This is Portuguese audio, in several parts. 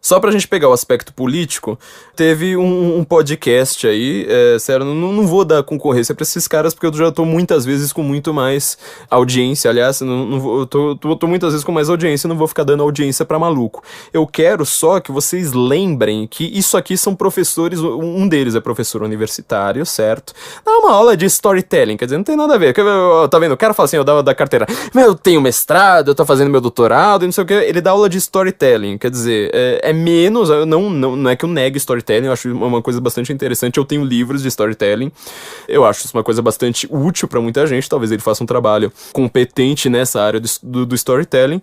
Só pra gente pegar o aspecto político, teve um podcast aí, sério, não vou dar concorrência pra esses caras, porque eu já tô muitas vezes com muito mais audiência, aliás, eu tô muitas vezes com mais audiência, não vou ficar dando audiência pra maluco. Eu quero só que vocês lembrem que isso aqui são professores, um deles é professor universitário, certo? É uma aula de storytelling, quer dizer, não tem nada a ver. Tá vendo? O cara fala assim, eu dava da carteira, mas eu tenho mestrado, eu tô fazendo meu doutorado, e não sei o que, ele dá aula de storytelling, quer dizer, é menos, não é que eu negue storytelling, eu acho uma coisa bastante interessante, eu tenho livros de storytelling, eu acho isso uma coisa bastante útil pra muita gente, talvez ele faça um trabalho competente nessa área do storytelling,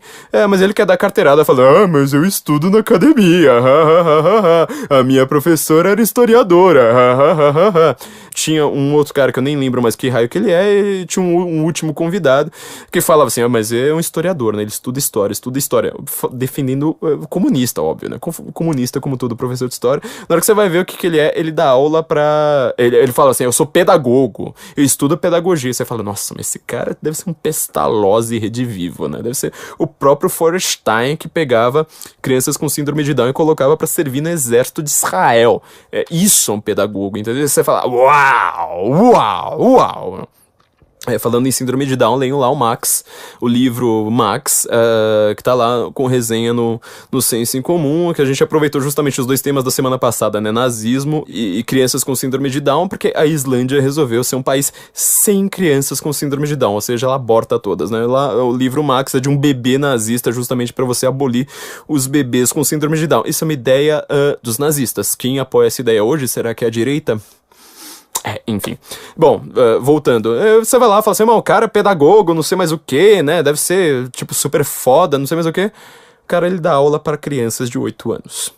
mas ele quer dar carteirada, fala, mas eu estudo na academia, a minha professora era historiadora, tinha um outro cara que eu nem lembro mais que raio que ele e tinha um último convidado que falava assim, mas é um historiador, né, ele estuda história, defendendo comunista, óbvio, né, comunista como todo professor de história. Na hora que você vai ver o que ele é, ele dá aula pra... Ele fala assim, eu sou pedagogo, eu estudo pedagogia. Você fala, nossa, mas esse cara deve ser um Pestalozzi redivivo, né, deve ser o próprio Feuerstein que pegava crianças com síndrome de Down e colocava pra servir no exército de Israel. Isso é um pedagogo, entendeu? Você fala, uau. Falando em síndrome de Down, leiam lá o Max, o livro Max, que tá lá com resenha no Senso em Comum, que a gente aproveitou justamente os dois temas da semana passada, né, nazismo e crianças com síndrome de Down, porque a Islândia resolveu ser um país sem crianças com síndrome de Down, ou seja, ela aborta todas, né, lá, o livro Max é de um bebê nazista, justamente para você abolir os bebês com síndrome de Down. Isso é uma ideia dos nazistas. Quem apoia essa ideia hoje, será que é a direita? Enfim. Bom, voltando. Você vai lá e fala assim, o cara é pedagogo, não sei mais o que, né? Deve ser, tipo, super foda, não sei mais o que. O cara, ele dá aula para crianças de 8 anos.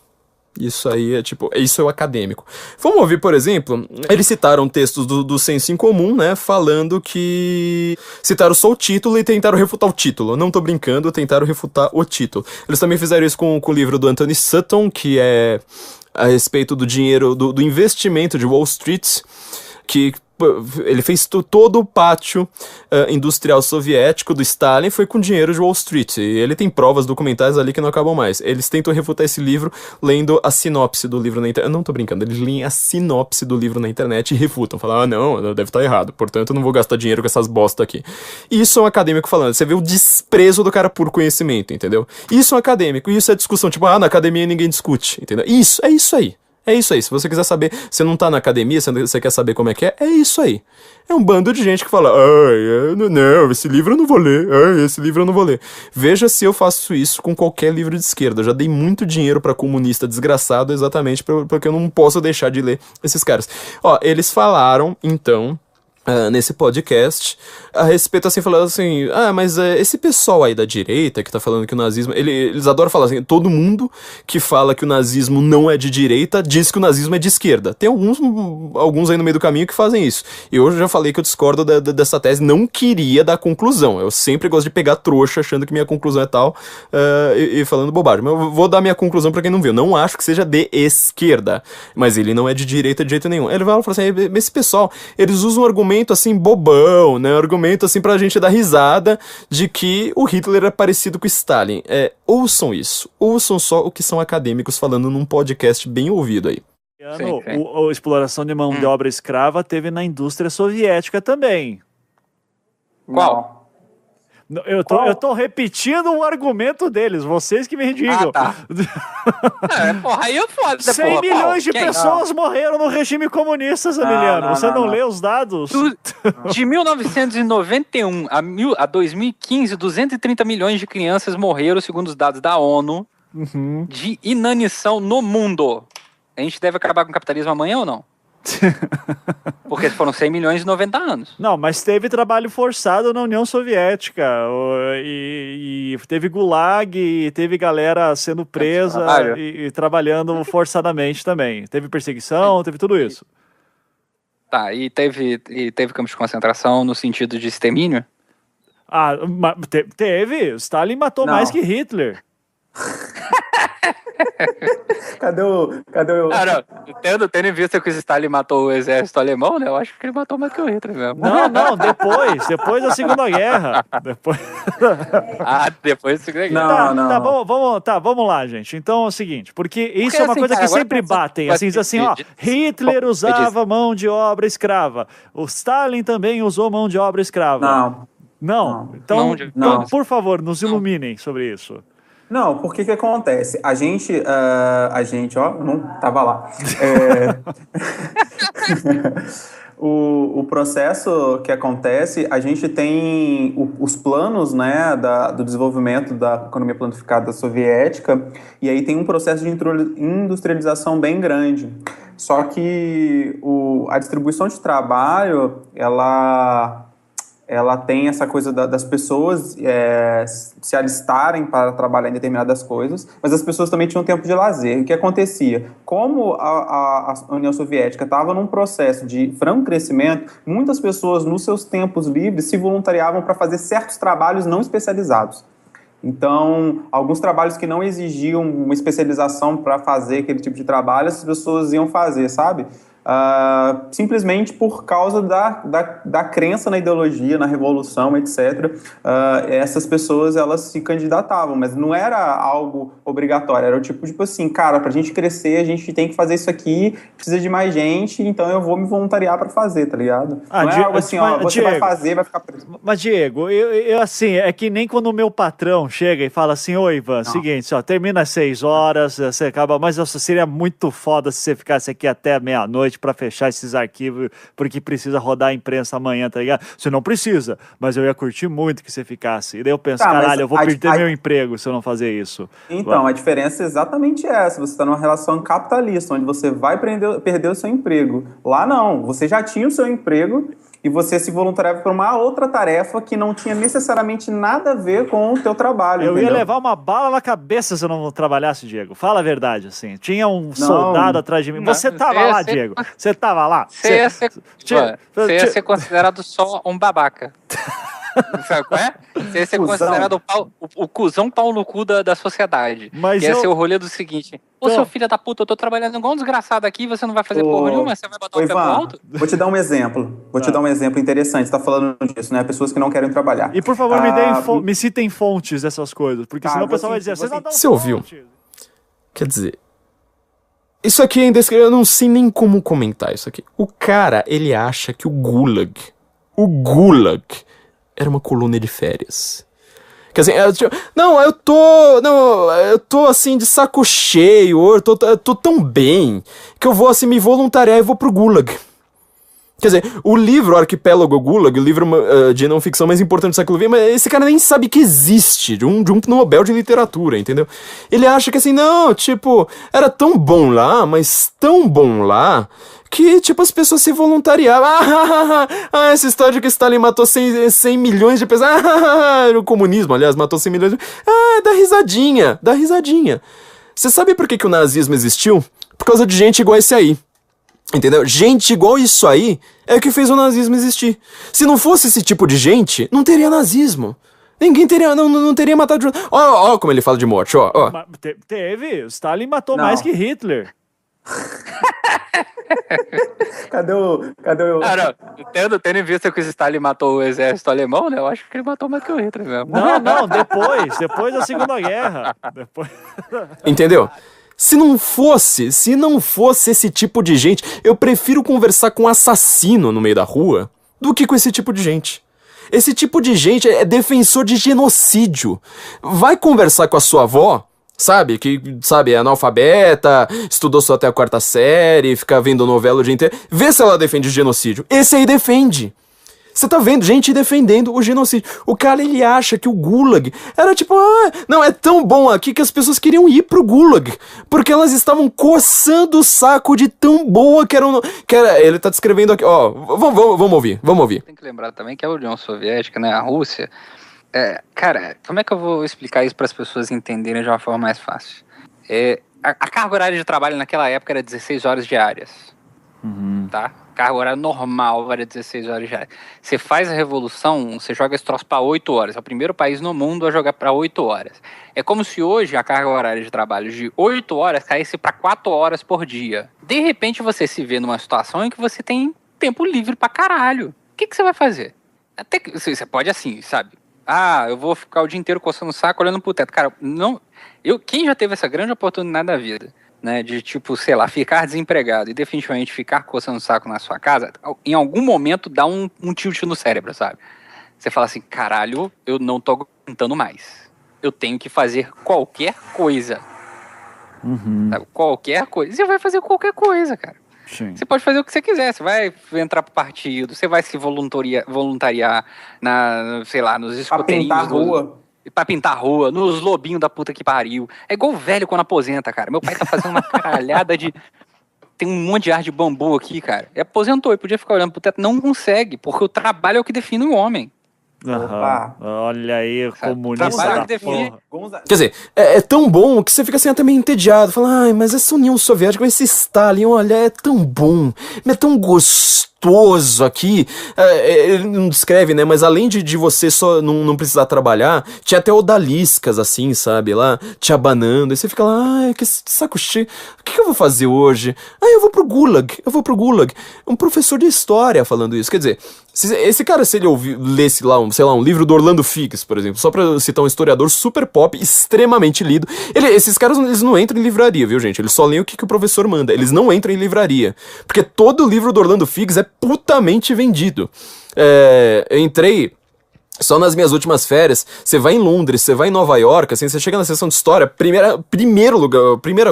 Isso aí é, tipo, isso é o acadêmico. Vamos ouvir, por exemplo, eles citaram textos do Senso em Comum, né? Falando que... Citaram só o título e tentaram refutar o título. Não tô brincando, tentaram refutar o título. Eles também fizeram isso com o livro do Anthony Sutton, que é a respeito do dinheiro, do investimento de Wall Street, que ele fez todo o pátio industrial soviético do Stalin foi com dinheiro de Wall Street, e ele tem provas documentais ali que não acabam mais. Eles tentam refutar esse livro lendo a sinopse do livro na internet. Eu não tô brincando, eles leem a sinopse do livro na internet e refutam, falam, não, deve estar errado, portanto eu não vou gastar dinheiro com essas bosta aqui. Isso é um acadêmico falando, você vê o desprezo do cara por conhecimento, entendeu? Isso é um acadêmico, isso é discussão, tipo, na academia ninguém discute, entendeu? Isso, é isso aí. É isso aí, se você quiser saber, você não tá na academia, você quer saber como é isso aí. É um bando de gente que fala, não, esse livro eu não vou ler, esse livro eu não vou ler. Veja se eu faço isso com qualquer livro de esquerda, eu já dei muito dinheiro pra comunista desgraçado exatamente porque eu não posso deixar de ler esses caras. Eles falaram, então... nesse podcast, a respeito assim, falando assim, mas esse pessoal aí da direita que tá falando que o nazismo, eles adoram falar assim, todo mundo que fala que o nazismo não é de direita, diz que o nazismo é de esquerda. Tem alguns aí no meio do caminho que fazem isso. Eu já falei que eu discordo dessa tese, não queria dar conclusão, eu sempre gosto de pegar trouxa achando que minha conclusão é tal, e falando bobagem, mas eu vou dar minha conclusão pra quem não viu, não acho que seja de esquerda, mas ele não é de direita de jeito nenhum. Ele vai falar assim, esse pessoal, eles usam um argumento assim, bobão, né? Argumento assim pra gente dar risada de que o Hitler é parecido com o Stalin. Ouçam isso. Ouçam só o que são acadêmicos falando num podcast bem ouvido aí. A exploração de mão de obra escrava teve na indústria soviética também. Qual? Eu tô repetindo o argumento deles, vocês que me digam. Tá. Aí é foda. 100 milhões de pessoas morreram no regime comunista, Zamiliano. Você não lê os dados? De 1991 a 2015, 230 milhões de crianças morreram, segundo os dados da ONU, de inanição no mundo. A gente deve acabar com o capitalismo amanhã ou não? Porque foram 100 milhões em 90 anos. Não, mas teve trabalho forçado na União Soviética e teve gulag, e teve galera sendo presa e trabalhando forçadamente também. Teve perseguição, teve tudo isso. Tá, e teve campos de concentração no sentido de extermínio? Teve. Stalin matou mais que Hitler. Cadê o... Tendo em vista que o Stalin matou o exército alemão, né? Eu acho que ele matou mais que o Hitler mesmo. Não, depois da Segunda Guerra. Depois da Segunda Guerra. Vamos lá, gente. Então é o seguinte, porque isso é uma coisa que sempre batem, assim, diz assim, ó, Hitler usava mão de obra escrava, o Stalin também usou mão de obra escrava. Não. Então, por favor, nos iluminem sobre isso. Não, porque que acontece? A gente, ó, não tava lá. O processo que acontece, a gente tem os planos, né, do desenvolvimento da economia planificada soviética, e aí tem um processo de industrialização bem grande. Só que a distribuição de trabalho, ela tem essa coisa das pessoas se alistarem para trabalhar em determinadas coisas, mas as pessoas também tinham tempo de lazer. O que acontecia? Como a União Soviética estava num processo de franco crescimento, muitas pessoas, nos seus tempos livres, se voluntariavam para fazer certos trabalhos não especializados. Então, alguns trabalhos que não exigiam uma especialização para fazer aquele tipo de trabalho, as pessoas iam fazer, sabe? Simplesmente por causa da crença na ideologia, na revolução, etc. Essas pessoas, elas se candidatavam, mas não era algo obrigatório, era o tipo assim, cara, pra gente crescer, a gente tem que fazer isso aqui, precisa de mais gente, então eu vou me voluntariar pra fazer, tá ligado? Não é algo assim, você vai fazer, vai ficar preso. Mas, Diego, eu assim, é que nem quando o meu patrão chega e fala assim, ô Ivan, seguinte, ó, termina às 6 horas, você acaba, mas nossa, seria muito foda se você ficasse aqui até meia-noite pra fechar esses arquivos, porque precisa rodar a imprensa amanhã, tá ligado? Você não precisa, mas eu ia curtir muito que você ficasse. E daí eu penso, caralho, eu vou perder meu emprego se eu não fazer isso. Então, a diferença é exatamente essa. Você está numa relação capitalista, onde você vai perder o seu emprego. Lá não, você já tinha o seu emprego e você se voluntariava para uma outra tarefa que não tinha necessariamente nada a ver com o teu trabalho. Eu ia levar uma bala na cabeça se eu não trabalhasse, Diego. Fala a verdade, assim. Tinha um soldado atrás de mim. Você tava lá, Diego. Você tava lá. Você ia ser considerado só um babaca. Sabe qual é? Você ia ser considerado o cuzão pau no cu da sociedade. Mas ia ser o rolê do seguinte: ô, seu filho da puta, eu tô trabalhando igual um desgraçado aqui, você não vai fazer porra nenhuma, você vai botar o pé pro alto? Vou te dar um exemplo. Te dar um exemplo interessante. Você tá falando disso, né? Pessoas que não querem trabalhar. E por favor, me citem fontes dessas coisas, porque senão o pessoal vai dizer, vocês não dão Você ouviu? Quer dizer, isso aqui ainda eu não sei nem como comentar isso aqui. O cara, ele acha que o Gulag era uma colônia de férias. Quer dizer, eu tô assim de saco cheio, eu tô tão bem que eu vou assim me voluntariar e vou pro Gulag. Quer dizer, o livro Arquipélago Gulag, o livro de não ficção mais importante do século XX, mas esse cara nem sabe que existe, de um Nobel de literatura, entendeu? Ele acha que assim, não, tipo, era tão bom lá, mas tão bom lá, que, tipo, as pessoas se voluntariavam. Essa história de que Stalin matou 100 milhões de pessoas. O comunismo, aliás, matou 100 milhões de... dá risadinha. Você sabe por que o nazismo existiu? Por causa de gente igual esse aí. Entendeu? Gente igual isso aí é o que fez o nazismo existir. Se não fosse esse tipo de gente, não teria nazismo. Ninguém teria, não teria matado... Ó como ele fala de morte, ó. Teve, Stalin matou mais que Hitler. Cadê o... Tendo em vista que o Stalin matou o exército alemão, né? Eu acho que ele matou mais que o Hitler mesmo. Não, depois da Segunda Guerra. Entendeu? Se não fosse esse tipo de gente, eu prefiro conversar com um assassino no meio da rua do que com esse tipo de gente. Esse tipo de gente é defensor de genocídio. Vai conversar com a sua avó, é analfabeta, estudou só até a 4ª série, fica vendo novela o dia inteiro, vê se ela defende o genocídio. Esse aí defende. Você tá vendo gente defendendo o genocídio. O cara, ele acha que o Gulag era tipo, não, é tão bom aqui que as pessoas queriam ir pro Gulag, porque elas estavam coçando o saco de tão boa que era ele tá descrevendo aqui, ó, vamos ouvir. Tem que lembrar também que a União Soviética, né, a Rússia, cara, como é que eu vou explicar isso para as pessoas entenderem de uma forma mais fácil? A carga horária de trabalho naquela época era 16 horas diárias. Tá? Carga horária normal, varia 16 horas já. Você faz a revolução, você joga esse troço para 8 horas. É o primeiro país no mundo a jogar para 8 horas. É como se hoje a carga horária de trabalho de 8 horas caísse para 4 horas por dia. De repente você se vê numa situação em que você tem tempo livre pra caralho. O que você vai fazer? Até que você pode assim, sabe? Eu vou ficar o dia inteiro coçando o saco olhando pro teto. Cara, não. Quem já teve essa grande oportunidade da vida, né, de tipo, sei lá, ficar desempregado e definitivamente ficar coçando o saco na sua casa, em algum momento dá um tilt no cérebro, sabe? Você fala assim, caralho, eu não tô aguentando mais. Eu tenho que fazer qualquer coisa. Sabe? Qualquer coisa. Você vai fazer qualquer coisa, cara. Sim. Você pode fazer o que você quiser. Você vai entrar pro partido, você vai se voluntariar sei lá, nos escoteirinhos. Pra pintar a rua. Pra pintar a rua, nos lobinhos da puta que pariu. É igual o velho quando aposenta, cara. Meu pai tá fazendo uma caralhada de... Tem um monte de ar de bambu aqui, cara. Ele aposentou e podia ficar olhando pro teto. Não consegue, porque o trabalho é o que define o homem. Olha aí, comunista Trabalho da que define... porra. Quer dizer, é tão bom que você fica assim até meio entediado. Fala, ai, mas essa União Soviética, esse Stalin, olha, é tão bom, é tão gostoso aqui. Ele não descreve, né, mas além de você só não precisar trabalhar, tinha até odaliscas, assim, sabe, lá, te abanando. E você fica lá, ai, que saco cheio, o que eu vou fazer hoje? Eu vou pro Gulag. Um professor de história falando isso, quer dizer... Esse cara, se ele lesse lá, um livro do Orlando Figes, por exemplo, só pra citar um historiador super pop, extremamente lido, esses caras, eles não entram em livraria, viu, gente? Eles só leem o que o professor manda, eles não entram em livraria, porque todo livro do Orlando Figes é putamente vendido. Eu entrei... Só nas minhas últimas férias, você vai em Londres, você vai em Nova York, assim, você chega na seção de história, primeira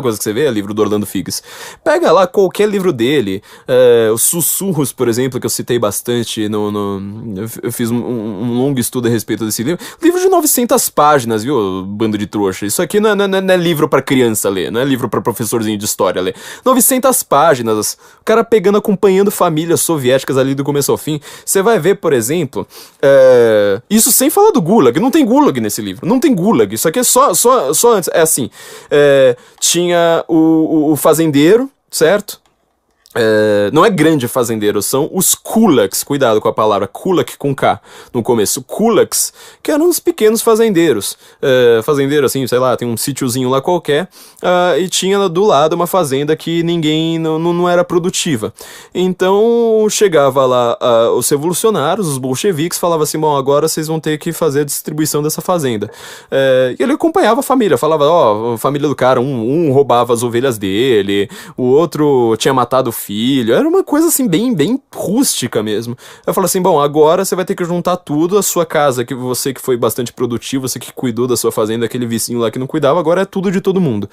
coisa que você vê é o livro do Orlando Figes. Pega lá qualquer livro dele, os Sussurros, por exemplo, que eu citei bastante, eu fiz um longo estudo a respeito desse livro. Livro de 900 páginas, viu, bando de trouxa. Isso aqui não é livro pra criança ler, não é livro pra professorzinho de história ler. 900 páginas, o cara acompanhando famílias soviéticas ali do começo ao fim. Você vai ver, por exemplo, isso sem falar do Gulag, não tem Gulag nesse livro, não tem Gulag, isso aqui é só antes, é assim, tinha o fazendeiro, certo? Não é grande fazendeiro, são os kulaks, cuidado com a palavra, kulak com K no começo, kulaks, que eram os pequenos fazendeiros, fazendeiro assim, sei lá, tem um sítiozinho lá qualquer, e tinha do lado uma fazenda que ninguém, não era produtiva, então chegava lá os revolucionários, os bolcheviques, falavam assim, bom, agora vocês vão ter que fazer a distribuição dessa fazenda, e ele acompanhava a família, falava, a família do cara, um roubava as ovelhas dele, o outro tinha matado o filho, era uma coisa assim bem rústica mesmo. Eu falo assim, bom, agora você vai ter que juntar tudo, a sua casa, que você que foi bastante produtivo, você que cuidou da sua fazenda, aquele vizinho lá que não cuidava, agora é tudo de todo mundo.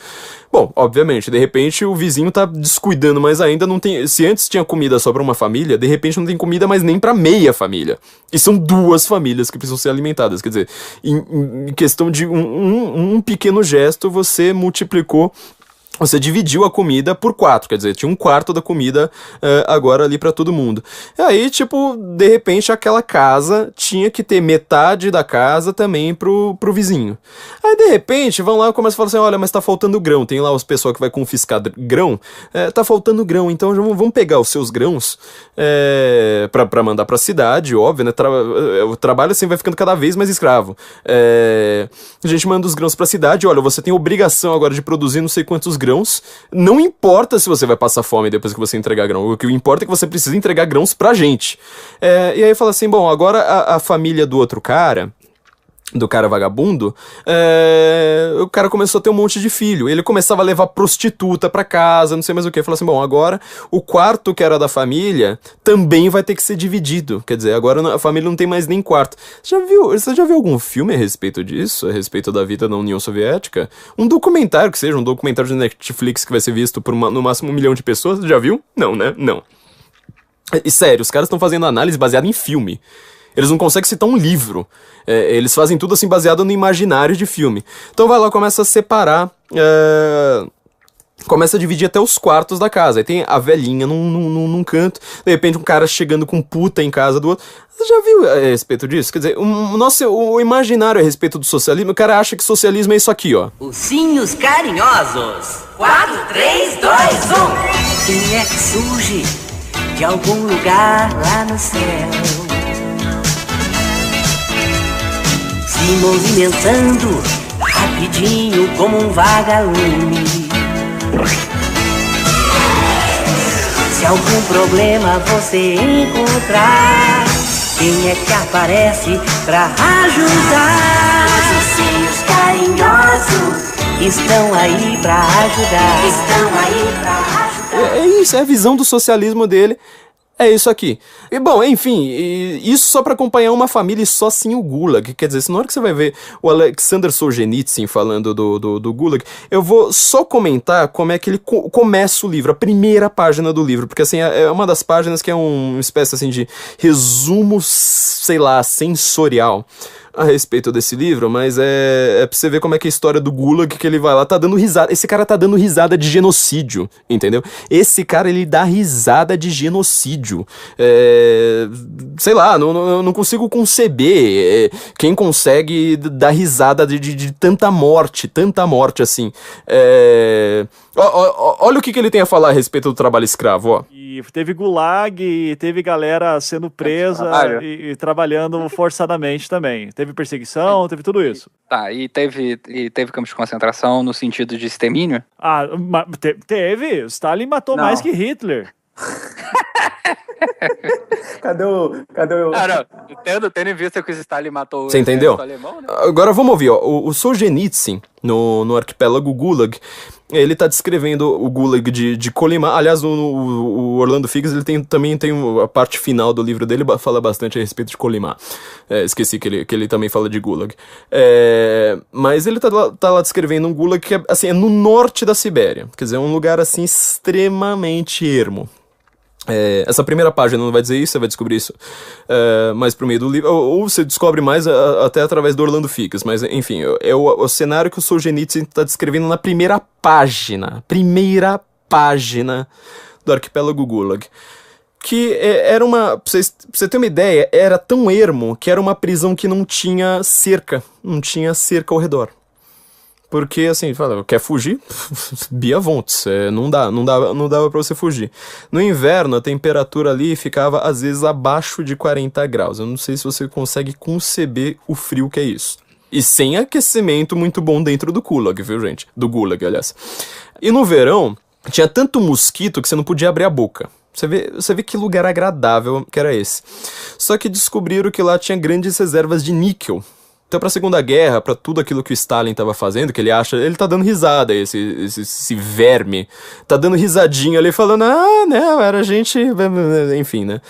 Bom, obviamente, de repente o vizinho tá descuidando mais ainda, não tem, se antes tinha comida só pra uma família, de repente não tem comida mais nem pra meia família. E são 2 famílias que precisam ser alimentadas, quer dizer, em questão de um pequeno gesto, você multiplicou, você dividiu a comida por 4, quer dizer, tinha 1/4 da comida agora ali pra todo mundo. E aí, tipo, de repente aquela casa tinha que ter metade da casa também pro vizinho. Aí, de repente, vão lá e começam a falar assim, olha, mas tá faltando grão. Tem lá os pessoal que vai confiscar grão. Tá faltando grão, então vamos pegar os seus grãos pra mandar pra cidade, óbvio, né? O trabalho assim vai ficando cada vez mais escravo. A gente manda os grãos pra cidade, olha, você tem obrigação agora de produzir não sei quantos grãos, não importa se você vai passar fome depois que você entregar grão, o que importa é que você precisa entregar grãos pra gente. E aí fala assim, bom, agora a família do outro cara, do cara vagabundo, o cara começou a ter um monte de filho, ele começava a levar prostituta pra casa, não sei mais o que, falou assim, bom, agora o quarto que era da família também vai ter que ser dividido, quer dizer, agora a família não tem mais nem quarto. Você já viu algum filme a respeito disso, a respeito da vida na União Soviética? Um documentário que seja, um documentário de Netflix que vai ser visto por no máximo 1 milhão de pessoas, já viu? Não, né? Não. E sério, os caras estão fazendo análise baseada em filme. Eles não conseguem citar um livro. Eles fazem tudo assim baseado no imaginário de filme. Então vai lá, começa a separar... Começa a dividir até os quartos da casa. Aí tem a velhinha num canto. De repente um cara chegando com puta em casa do outro. Você já viu a respeito disso? Quer dizer, o imaginário a respeito do socialismo, o cara acha que socialismo é isso aqui, ó. Ursinhos carinhosos. 4, 3, 2, 1. Quem é que surge? de algum lugar lá no céu, se movimentando rapidinho como um vagalume. Se algum problema você encontrar, quem é que aparece pra ajudar? Os ursinhos carinhosos estão aí pra ajudar. Estão aí pra ajudar. É isso, é a visão do socialismo dele. É isso aqui. E bom, enfim, isso só pra acompanhar uma família e só assim o Gulag. Quer dizer, na hora que você vai ver o Alexander Solzhenitsyn falando do Gulag, eu vou só comentar como é que ele começa o livro, a primeira página do livro, porque assim, é uma das páginas que é uma espécie assim de resumo, sei lá, sensorial a respeito desse livro, mas é pra você ver como é que é a história do Gulag, que ele vai lá, tá dando risada. Esse cara tá dando risada de genocídio, entendeu? Esse cara, ele dá risada de genocídio. Sei lá, não consigo conceber quem consegue dar risada de tanta morte assim. Olha o que ele tem a falar a respeito do trabalho escravo, ó. E teve gulag, teve galera sendo presa e trabalhando forçadamente também. Teve perseguição, teve tudo isso. Tá, e teve campos de concentração no sentido de extermínio? Ah, teve. Stalin matou mais que Hitler. Cadê o... Não, tendo em vista que o Stalin matou Você entendeu? o alemão, né? Agora vamos ouvir, ó. O Solzhenitsyn, no arquipélago Gulag, ele tá descrevendo o Gulag de Kolyma. Aliás, o Orlando Figes, ele também tem a parte final do livro dele, fala bastante a respeito de Kolyma. Esqueci que ele também fala de Gulag. Mas ele tá lá descrevendo um Gulag que assim, é no norte da Sibéria. Quer dizer, é um lugar assim extremamente ermo. Essa primeira página não vai dizer isso, você vai descobrir isso mais pro meio do livro, ou você descobre mais até através do Orlando Figes, mas enfim, é o cenário que o Solzhenitsyn está descrevendo na primeira página do arquipélago Gulag, que era uma, pra você ter uma ideia, era tão ermo que era uma prisão que não tinha cerca ao redor. Porque, assim, fala, quer fugir? Bia Vontes, não dava pra você fugir. No inverno, a temperatura ali ficava, às vezes, abaixo de 40 graus. Eu não sei se você consegue conceber o frio que é isso. E sem aquecimento muito bom dentro do Gulag, viu, gente? Do Gulag, aliás. E no verão, tinha tanto mosquito que você não podia abrir a boca. Você vê que lugar agradável que era esse. Só que descobriram que lá tinha grandes reservas de níquel. Então, pra Segunda Guerra, pra tudo aquilo que o Stalin tava fazendo, que ele acha, ele tá dando risada, esse verme, tá dando risadinha ali, falando, não, era gente, enfim, né?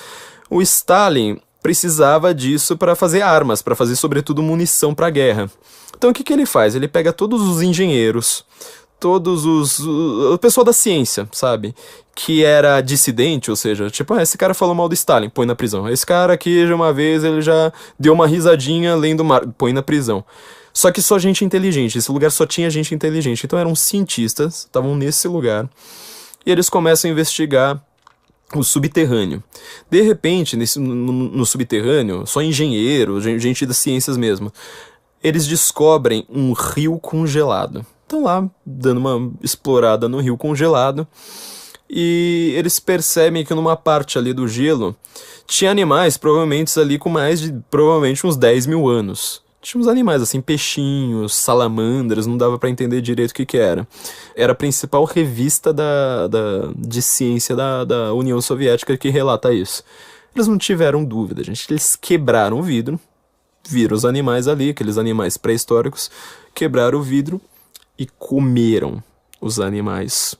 O Stalin precisava disso pra fazer armas, pra fazer, sobretudo, munição pra guerra. Então, o que ele faz? Ele pega todos os engenheiros, o pessoal da ciência, sabe? Que era dissidente, ou seja, tipo, esse cara falou mal do Stalin, põe na prisão. Esse cara aqui, já uma vez, ele já deu uma risadinha lendo mar, põe na prisão. Só que só gente inteligente, esse lugar só tinha gente inteligente. Então eram cientistas, estavam nesse lugar, e eles começam a investigar o subterrâneo. De repente, no subterrâneo, só engenheiro, gente das ciências mesmo, eles descobrem um rio congelado. Estão lá, dando uma explorada no rio congelado, e eles percebem que numa parte ali do gelo tinha animais, provavelmente ali com mais de, provavelmente uns 10 mil anos. Tinha uns animais assim, peixinhos, salamandras, não dava pra entender direito o que era. Era a principal revista de ciência da União Soviética que relata isso. Eles não tiveram dúvida, gente. Eles quebraram o vidro, viram os animais ali, aqueles animais pré-históricos, quebraram o vidro e comeram os animais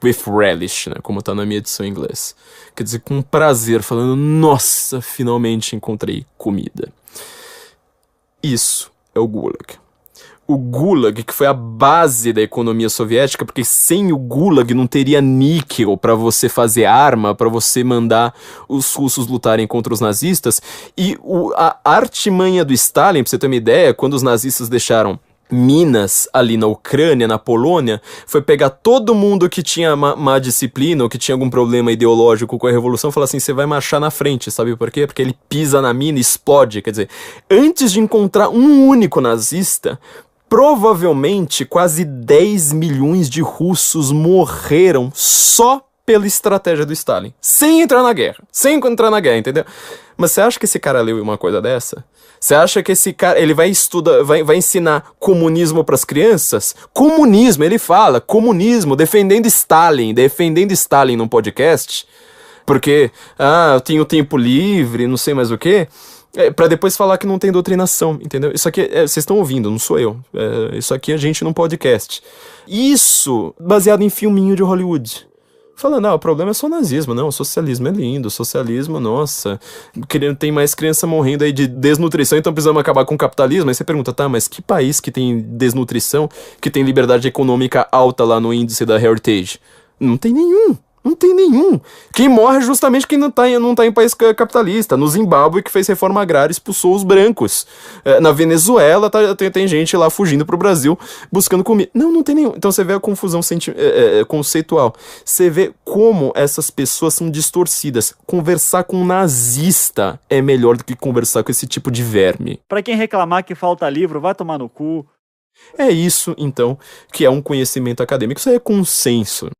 with relish, né, como tá na minha edição em inglês. Quer dizer, com prazer, falando, nossa, finalmente encontrei comida. Isso é o Gulag. O Gulag, que foi a base da economia soviética, porque sem o Gulag não teria níquel para você fazer arma, para você mandar os russos lutarem contra os nazistas. E a artimanha do Stalin, pra você ter uma ideia, quando os nazistas deixaram minas ali na Ucrânia, na Polônia, foi pegar todo mundo que tinha má disciplina ou que tinha algum problema ideológico com a revolução e falar assim, você vai marchar na frente, sabe por quê? Porque ele pisa na mina e explode, quer dizer, antes de encontrar um único nazista, provavelmente quase 10 milhões de russos morreram só pela estratégia do Stalin. Sem entrar na guerra, entendeu? Mas você acha que esse cara leu uma coisa dessa? Você acha que esse cara, ele vai estudar, vai ensinar comunismo pras crianças? Comunismo, ele fala, comunismo, defendendo Stalin num podcast, porque, eu tenho tempo livre, não sei mais o quê, pra depois falar que não tem doutrinação, entendeu? Isso aqui, vocês estão ouvindo, não sou eu, isso aqui é gente num podcast. Isso, baseado em filminho de Hollywood. Falando, o problema é só o nazismo, não, o socialismo é lindo, o socialismo, nossa, tem mais criança morrendo aí de desnutrição, então precisamos acabar com o capitalismo. Aí você pergunta, tá, mas que país que tem desnutrição, que tem liberdade econômica alta lá no índice da Heritage? Não tem nenhum. Quem morre é justamente quem não tá em país capitalista. No Zimbábue, que fez reforma agrária, expulsou os brancos. Na Venezuela, tem gente lá fugindo pro Brasil, buscando comida. Não tem nenhum. Então você vê a confusão conceitual. Você vê como essas pessoas são distorcidas. Conversar com um nazista é melhor do que conversar com esse tipo de verme. Pra quem reclamar que falta livro, vai tomar no cu. É isso, então, que é um conhecimento acadêmico. Isso é consenso.